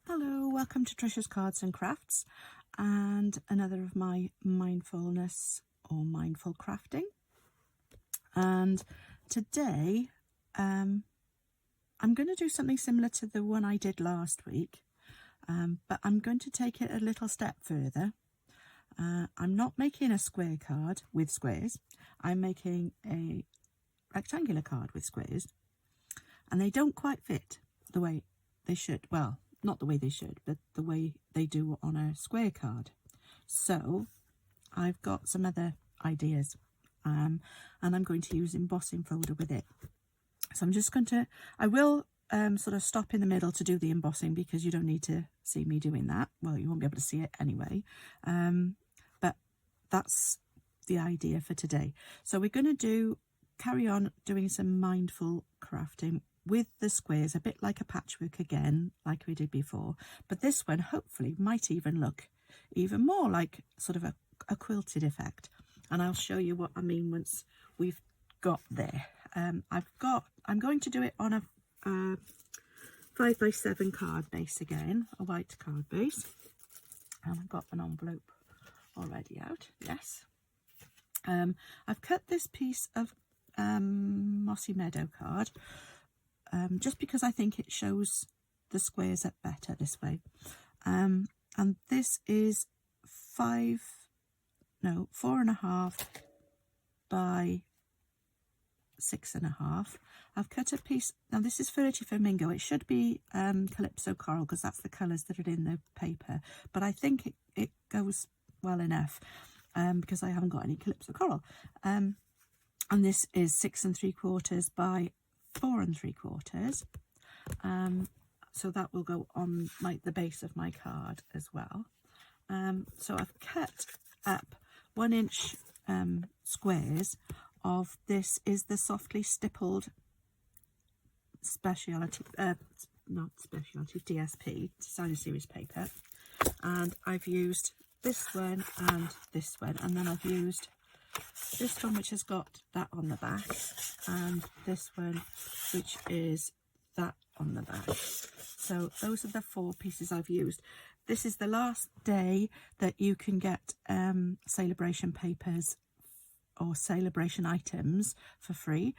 Hello, welcome to Trisha's Cards and Crafts and another of my mindfulness or mindful crafting. And today I'm going to do something similar to the one I did last week, but I'm going to take it a little step further. I'm not making a square card with squares. I'm making a rectangular card with squares, and they don't quite fit the way they should. Well, not the way they should, but the way they do on a square card. So I've got some other ideas, and I'm going to use embossing folder with it. So I'm just going to, I will sort of stop in the middle to do the embossing because you don't need to see me doing that. Well, you won't be able to see it anyway, but that's the idea for today. So we're going to carry on doing some mindful crafting with the squares, a bit like a patchwork again, like we did before. But this one hopefully might even look even more like sort of a quilted effect. And I'll show you what I mean once we've got there. I'm going to do it on a 5x7 card base again, a white card base. And I've got an envelope already out, yes. I've cut this piece of Mossy Meadow card just because I think it shows the squares up better this way. And this is 4.5 by 6.5. I've cut a piece, now this is Furty Flamingo. It should be Calypso Coral because that's the colours that are in the paper, but I think it goes well enough because I haven't got any Calypso Coral. And this is 6 3/4 by 4 3/4. So that will go on the base of my card as well. So I've cut up 1 inch squares of this is the softly stippled speciality, not speciality, DSP, designer series paper. And I've used this one and this one, and then I've used this one which has got that on the back, and this one which is that on the back. So those are the 4 pieces I've used. This is the last day that you can get celebration papers or celebration items for free.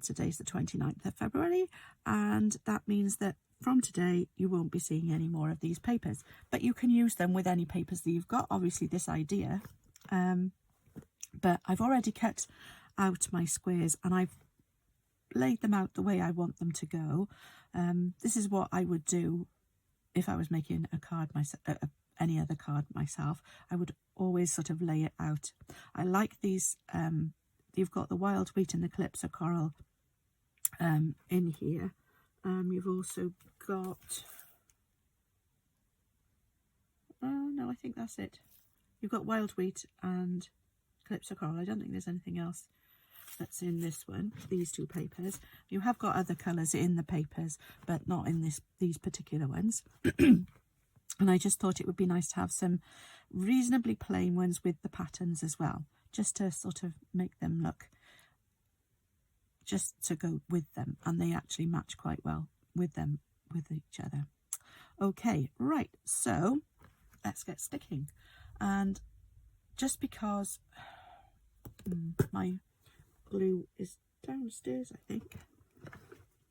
Today's the 29th of February, and that means that from today you won't be seeing any more of these papers, but you can use them with any papers that you've got. Obviously this idea, but I've already cut out my squares and I've laid them out the way I want them to go. This is what I would do if I was making a card myself, any other card myself. I would always sort of lay it out. I like these, you've got the wild wheat and the Calypso Coral in here. You've also got, no, I think that's it. You've got wild wheat and Calypso Coral. I don't think there's anything else that's in this one, these 2 papers. You have got other colours in the papers, but not in these particular ones. And I just thought it would be nice to have some reasonably plain ones with the patterns as well, just to sort of make them look, just to go with them, and they actually match quite well with them, with each other. Okay, right, so let's get sticking. And just because my glue is downstairs, I think,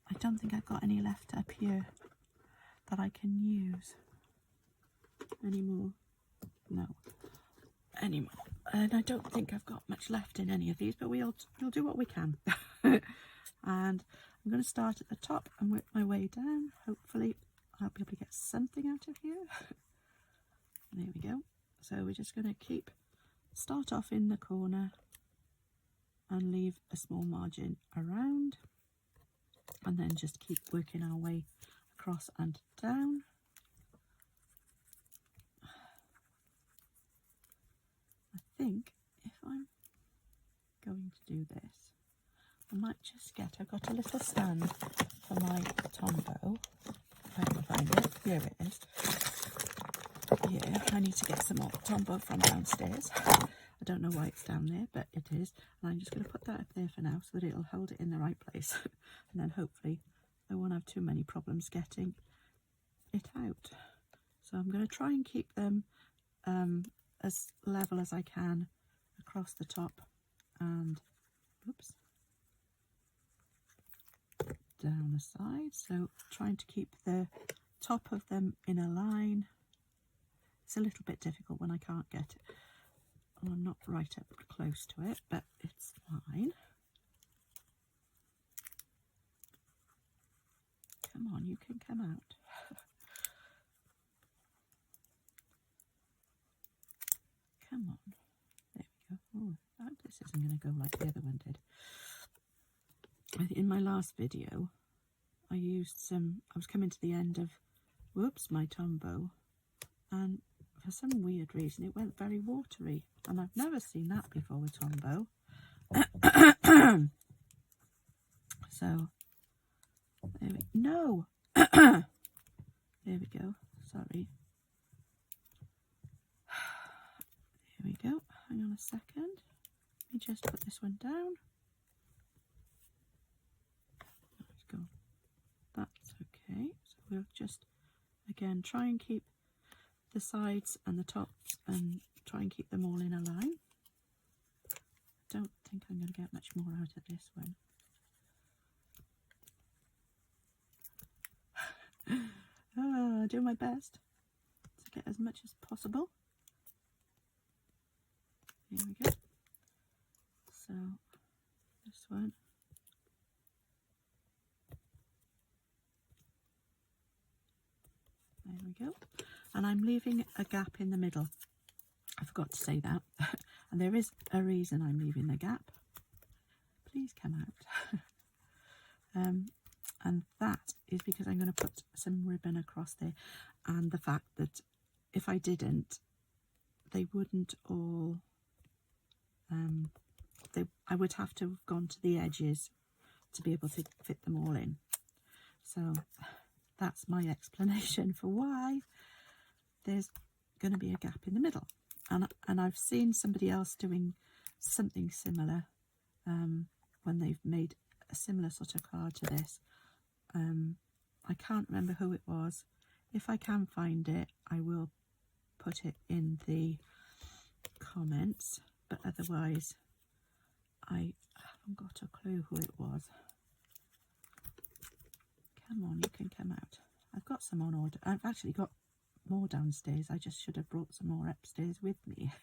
I don't think I've got any left up here that I can use anymore. No, anymore. And I don't think I've got much left in any of these, but we'll do what we can. And I'm going to start at the top and work my way down. Hopefully I'll be able to get something out of here. There we go. So we're just going to start off in the corner and leave a small margin around, and then just keep working our way across and down. I think if I'm going to do this, I might just I've got a little stand for my Tombow. If I can find it. Here it is. Yeah, I need to get some more Tombow from downstairs. I don't know why it's down there, but it is. And I'm just going to put that up there for now so that it'll hold it in the right place. And then hopefully I won't have too many problems getting it out. So I'm going to try and keep them as level as I can across the top and oops, down the side. So trying to keep the top of them in a line. It's a little bit difficult when I can't get it. I'm not right up close to it, but it's fine. Come on, you can come out. Come on. There we go. Oh, this isn't going to go like the other one did. In my last video, I was coming to the end of, whoops, my Tombow, and for some weird reason it went very watery, and I've never seen that before with Tombow. So, no! There we go, sorry. Here we go, hang on a second. Let me just put this one down. Let's go. That's okay. So we'll just, again, try and keep the sides and the tops and try and keep them all in a line. I don't think I'm going to get much more out of this one. I'll do my best to get as much as possible. Here we go. So this one. There we go. And I'm leaving a gap in the middle. I forgot to say that. And there is a reason I'm leaving the gap. Please come out. And that is because I'm going to put some ribbon across there, and the fact that if I didn't, they wouldn't all, I would have to have gone to the edges to be able to fit them all in. So that's my explanation for why there's going to be a gap in the middle. And I've seen somebody else doing something similar when they've made a similar sort of card to this. I can't remember who it was. If I can find it, I will put it in the comments, but otherwise I haven't got a clue who it was. Come on, you can come out. I've got some on order. I've actually got more downstairs. I just should have brought some more upstairs with me.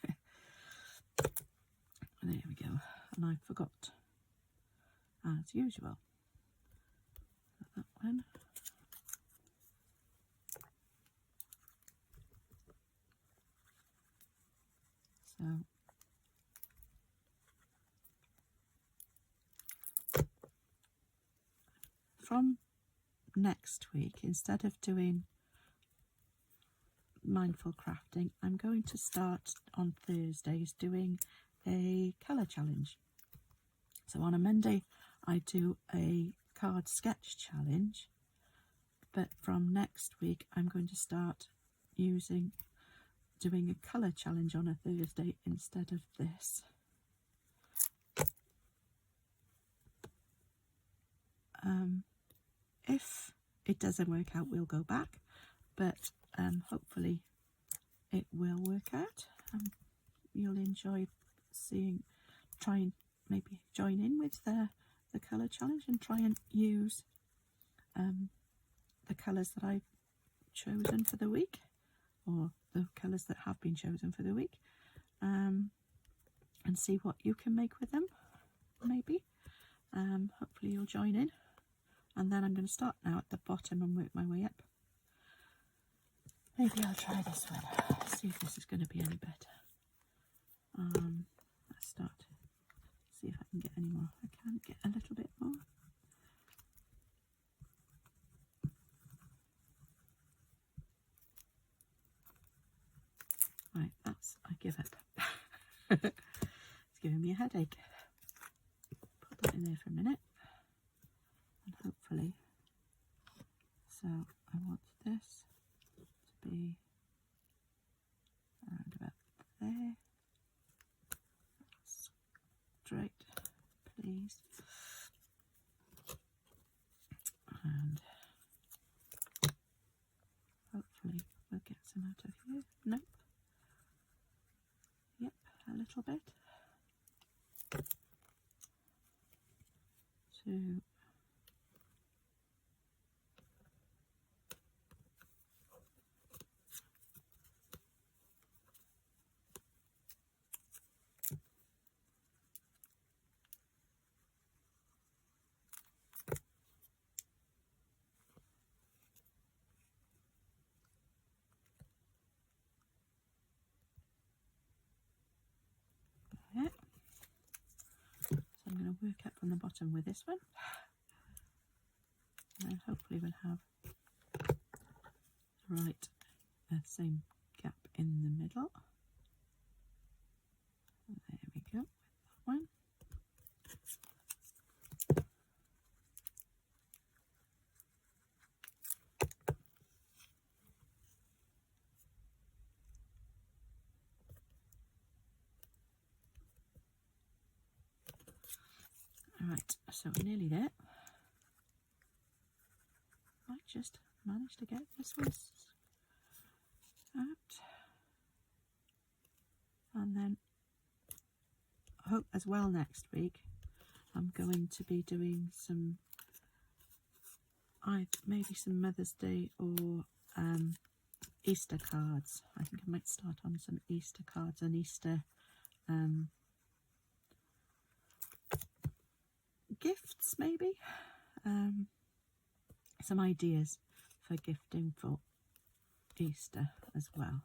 There we go. And I forgot, as usual. That one. So from next week, instead of doing mindful crafting, I'm going to start on Thursdays doing a colour challenge. So on a Monday I do a card sketch challenge, but from next week I'm going to start doing a colour challenge on a Thursday instead of this. If it doesn't work out, we'll go back, but hopefully it will work out. You'll enjoy try and maybe join in with the colour challenge and try and use the colours that I've chosen for the week, or the colours that have been chosen for the week, and see what you can make with them, maybe. Hopefully you'll join in. And then I'm going to start now at the bottom and work my way up. Maybe I'll try this one, see if this is going to be any better. Let's start, see if I can get any more. I can get a little bit more. Right, I give up. It's giving me a headache. Put that in there for a minute. And hopefully, so I want this to be around about there. Straight, please. And out of here. Nope. Yep, a little bit. 2. Yeah. So I'm going to work up from the bottom with this one, and then hopefully we'll have right the same gap in the middle. There we go with that one. Alright, so we're nearly there. Might just manage to get this one out. And then I hope as well next week I'm going to be doing some, maybe some Mother's Day or Easter cards. I think I might start on some Easter cards and Easter gifts maybe. Some ideas for gifting for Easter as well.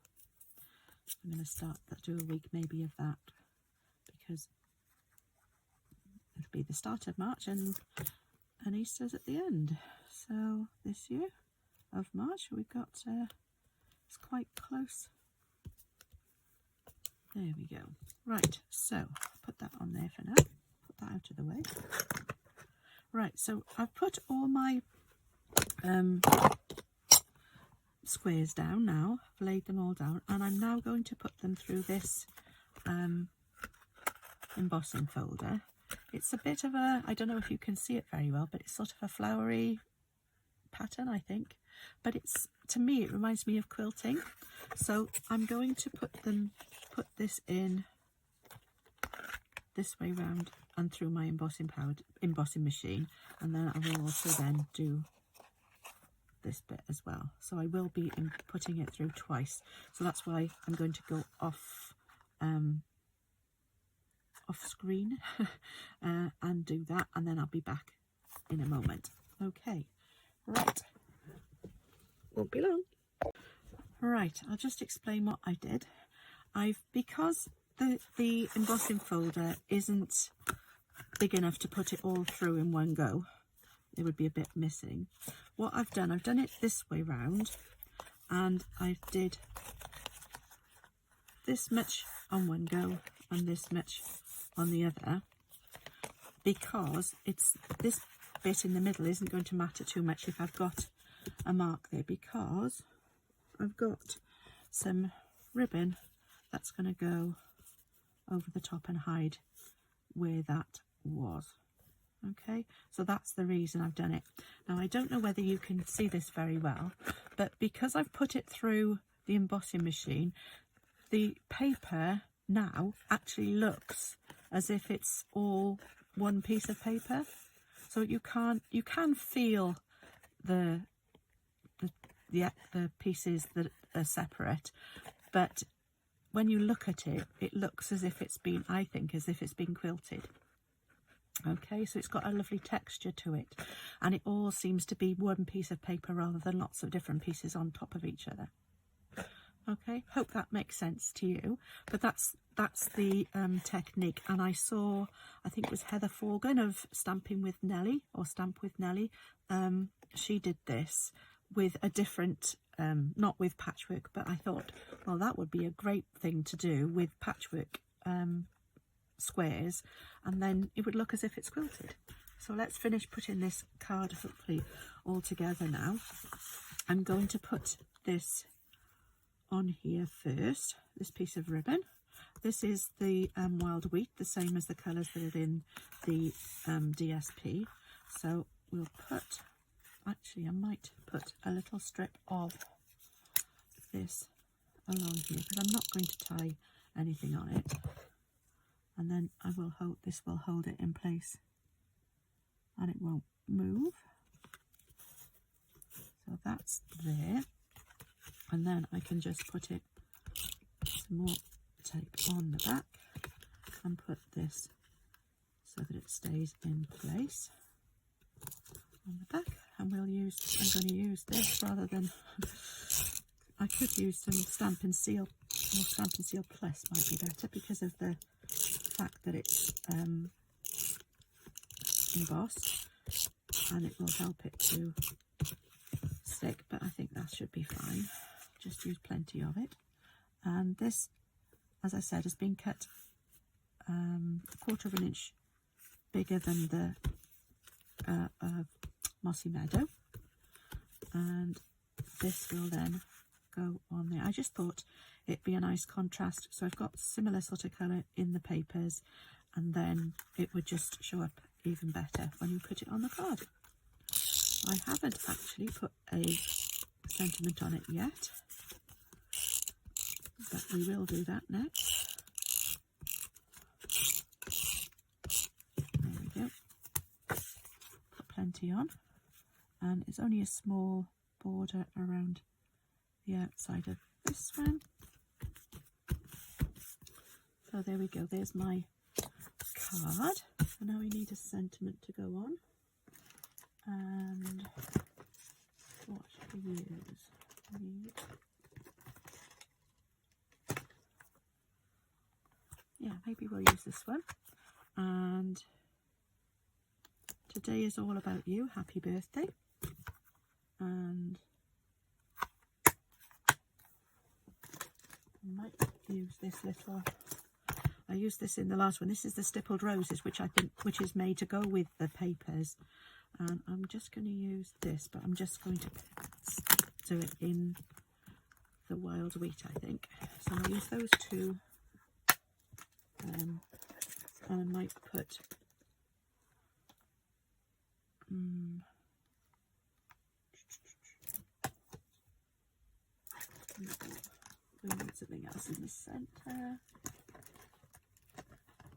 I'm going to start do a week maybe of that, because it'll be the start of March and Easter's at the end. So this year of March we've got it's quite close. There we go. Right, so put that on there for now. Put that out of the way. Right, so I've put all my squares down now. I've laid them all down, and I'm now going to put them through this embossing folder. It's a bit of a, I don't know if you can see it very well, but it's sort of a flowery pattern, I think. But it's, to me, it reminds me of quilting. So I'm going to put this in this way round and through my embossing machine, and then I will also then do this bit as well. So I will be putting it through twice. So that's why I'm going to go off screen and do that, and then I'll be back in a moment. Okay, right, won't be long. Right, I'll just explain what I did. Because the embossing folder isn't big enough to put it all through in one go, it would be a bit missing. What I've done it this way round, and I did this much on one go and this much on the other, because it's this bit in the middle isn't going to matter too much if I've got a mark there, because I've got some ribbon that's going to go over the top and hide where that was. Okay, so that's the reason I've done it. Now I don't know whether you can see this very well, but because I've put it through the embossing machine, the paper now actually looks as if it's all one piece of paper. So you can feel the pieces that are separate, but when you look at it, it looks as if it's been, I think, as if it's been quilted. Okay, so it's got a lovely texture to it, and it all seems to be one piece of paper rather than lots of different pieces on top of each other. Okay, hope that makes sense to you. But that's the technique. And I saw, I think it was Heather Forgan of Stamping with Nellie, or Stamp with Nellie. She did this with a different, not with patchwork, but I thought, well, that would be a great thing to do with patchwork squares, and then it would look as if it's quilted. So let's finish putting this card hopefully all together now. I'm going to put this on here first, this piece of ribbon. This is the wild wheat, the same as the colours that are in the DSP. So we'll put, actually I might put a little strip of this along here because I'm not going to tie anything on it, and then I will hold this will hold it in place and it won't move. So that's there, and then I can just put it some more tape on the back and put this so that it stays in place on the back. And I'm going to use this rather than, I could use some Stamp and Seal, or Stamp and Seal Plus might be better because of the fact that it's embossed and it will help it to stick, but I think that should be fine. Just use plenty of it. And this, as I said, has been cut a 1/4 of an inch bigger than the Mossy Meadow, and this will then go on there. I just thought it'd be a nice contrast, so I've got similar sort of colour in the papers, and then it would just show up even better when you put it on the card. I haven't actually put a sentiment on it yet, but we will do that next. There we go. Put plenty on, and it's only a small border around the outside of this one. So there we go, there's my card. So now we need a sentiment to go on. And what should we use? We need, yeah, maybe we'll use this one. And today is all about you. Happy birthday. And I might use this little, I used this in the last one. This is the stippled roses, which I think, which is made to go with the papers. And I'm just going to use this, but I'm just going to do it in the wild wheat, I think. So I'll use those two. And I might put we need something else in the centre.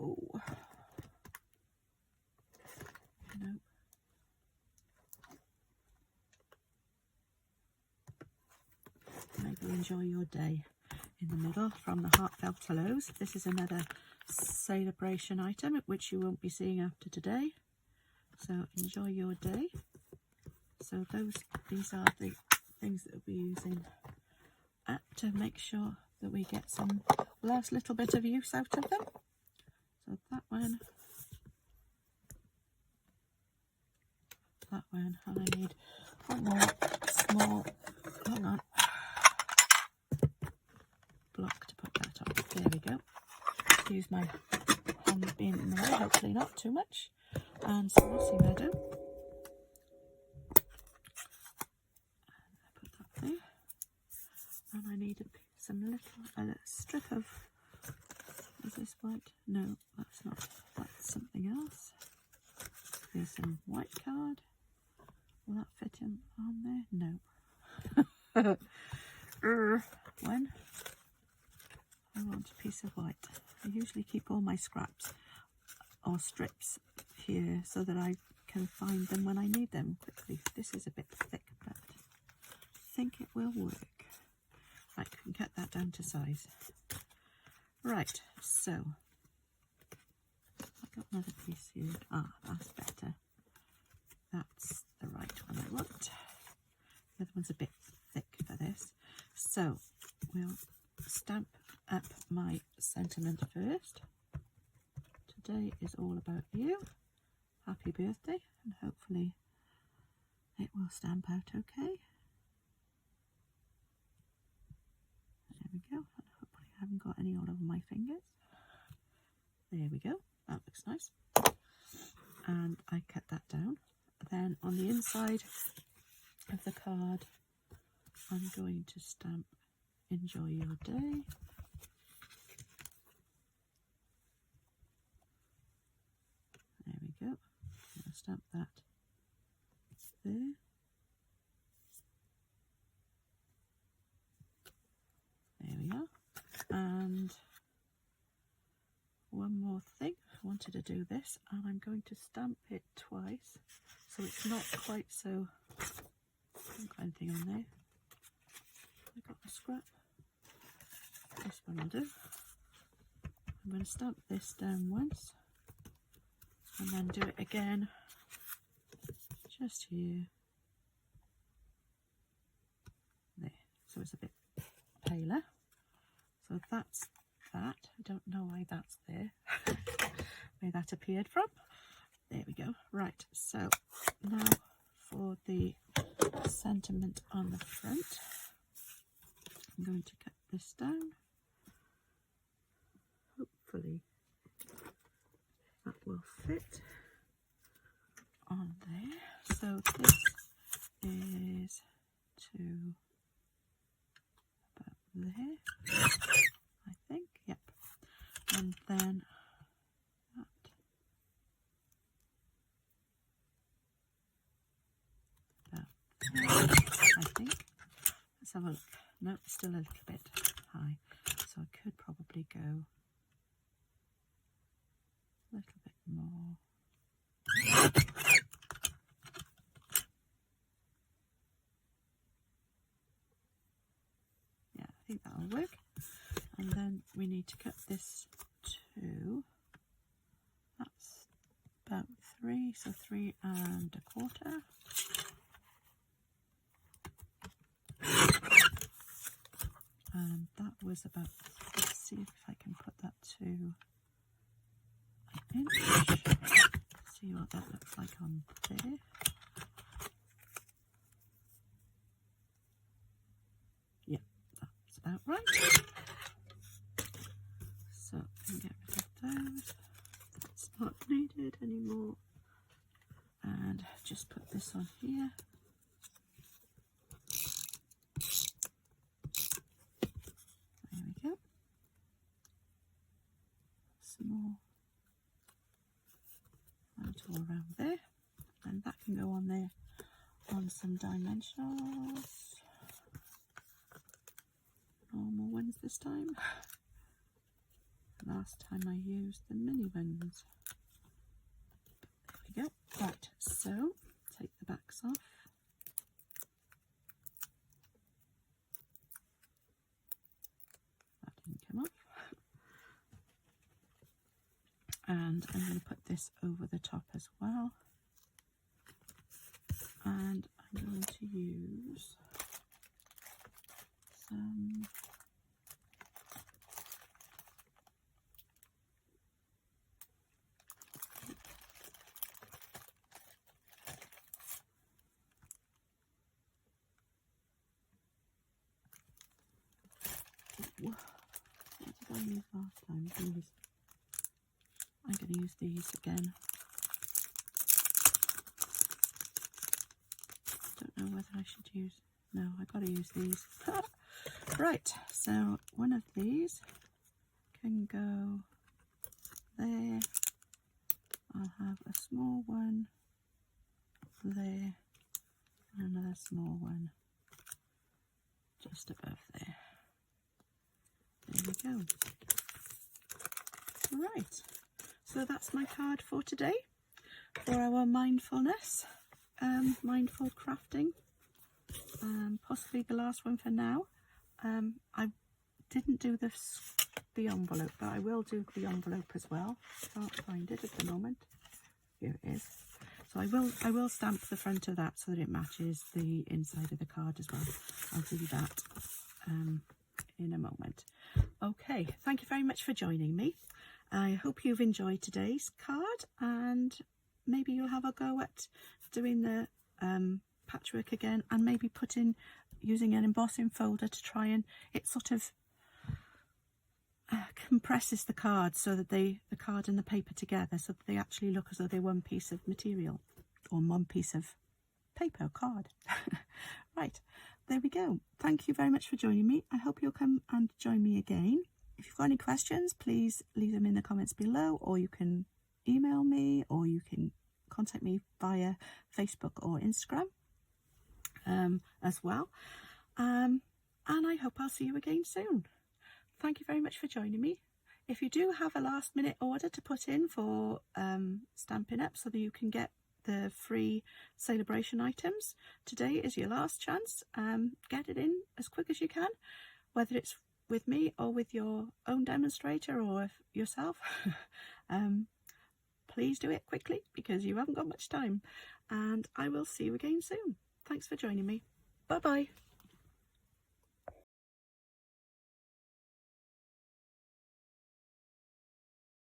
Oh no. Maybe enjoy your day in the middle from the Heartfelt Hellos. This is another celebration item which you won't be seeing after today. So enjoy your day. So these are the things that we'll be using to make sure that we get some last little bit of use out of them. So that one, and I need one more small, hang on, block to put that on. There we go. Use my hand being in the way, hopefully not too much. And some Mossy Meadow. And I put that there. And I need a strip of, is this white? No, that's not, that's something else. There's some white card. Will that fit in on there? No. When I want a piece of white, I usually keep all my scraps or strips here so that I can find them when I need them quickly. This is a bit thick, but I think it will work. Right, I can cut that down to size. Right, so I've got another piece here. Ah, that's better. That's the right one I want. The other one's a bit thick for this. So we'll stamp up my sentiment first. Today is all about you. Happy birthday, and hopefully it will stamp out okay. There we go. And hopefully I haven't got any all over my fingers. There we go. That looks nice. And I cut that down. Then on the inside of the card, I'm going to stamp "Enjoy your day." There we go. I'll stamp that there. There we do this, and I'm going to stamp it twice so it's not quite so. I haven't got anything on there. I got a scrap. This one will do. I'm going to stamp this down once and then do it again just here. There. So it's a bit paler. So that's that. I don't know why that's there. Where that appeared from. There we go. Right, so now for the sentiment on the front. I'm going to cut this down. Hopefully that will fit on there. So this is to about there, I think. Yep. And then that about there, I think. Let's have a look. No, it's still a little bit high, so I could probably go a little bit more. Yeah, I think that'll work. And then we need to cut this to, that's about 3, so 3 1/4. And that was about, let's see if I can put that to an inch. See what that looks like on there. Yeah, that's about right. So I can get rid of those. That's not needed anymore. And just put this on here. There we go. Small. And all around there. And that can go on there on some dimensionals. Normal ones this time. Last time I used the mini ones. There we go. Right, so take the backs off. That didn't come off. And I'm going to put this over the top as well. And I'm going to use some what did I use last time? I'm going to use these again. Don't know whether I should use, no, I've got to use these. Right, so one of these can go there. I'll have a small one there and another small one just above there. There we go. Right, so that's my card for today for our mindfulness, mindful crafting, possibly the last one for now. I didn't do the envelope, but I will do the envelope as well. Can't find it at the moment. Here it is. So I will stamp the front of that so that it matches the inside of the card as well. I'll do that in a moment. Okay, thank you very much for joining me. I hope you've enjoyed today's card, and maybe you'll have a go at doing the patchwork again, and maybe using an embossing folder to try and it sort of compresses the cards so that the card and the paper together, so that they actually look as though they're one piece of material or one piece of paper or card. Right, there we go. Thank you very much for joining me. I hope you'll come and join me again. If you've got any questions, please leave them in the comments below, or you can email me, or you can contact me via Facebook or Instagram as well. And I hope I'll see you again soon. Thank you very much for joining me. If you do have a last minute order to put in for Stampin' Up so that you can get the free celebration items, today is your last chance. Get it in as quick as you can, whether it's with me or with your own demonstrator or yourself. Please do it quickly because you haven't got much time, and I will see you again soon. Thanks for joining me. Bye bye.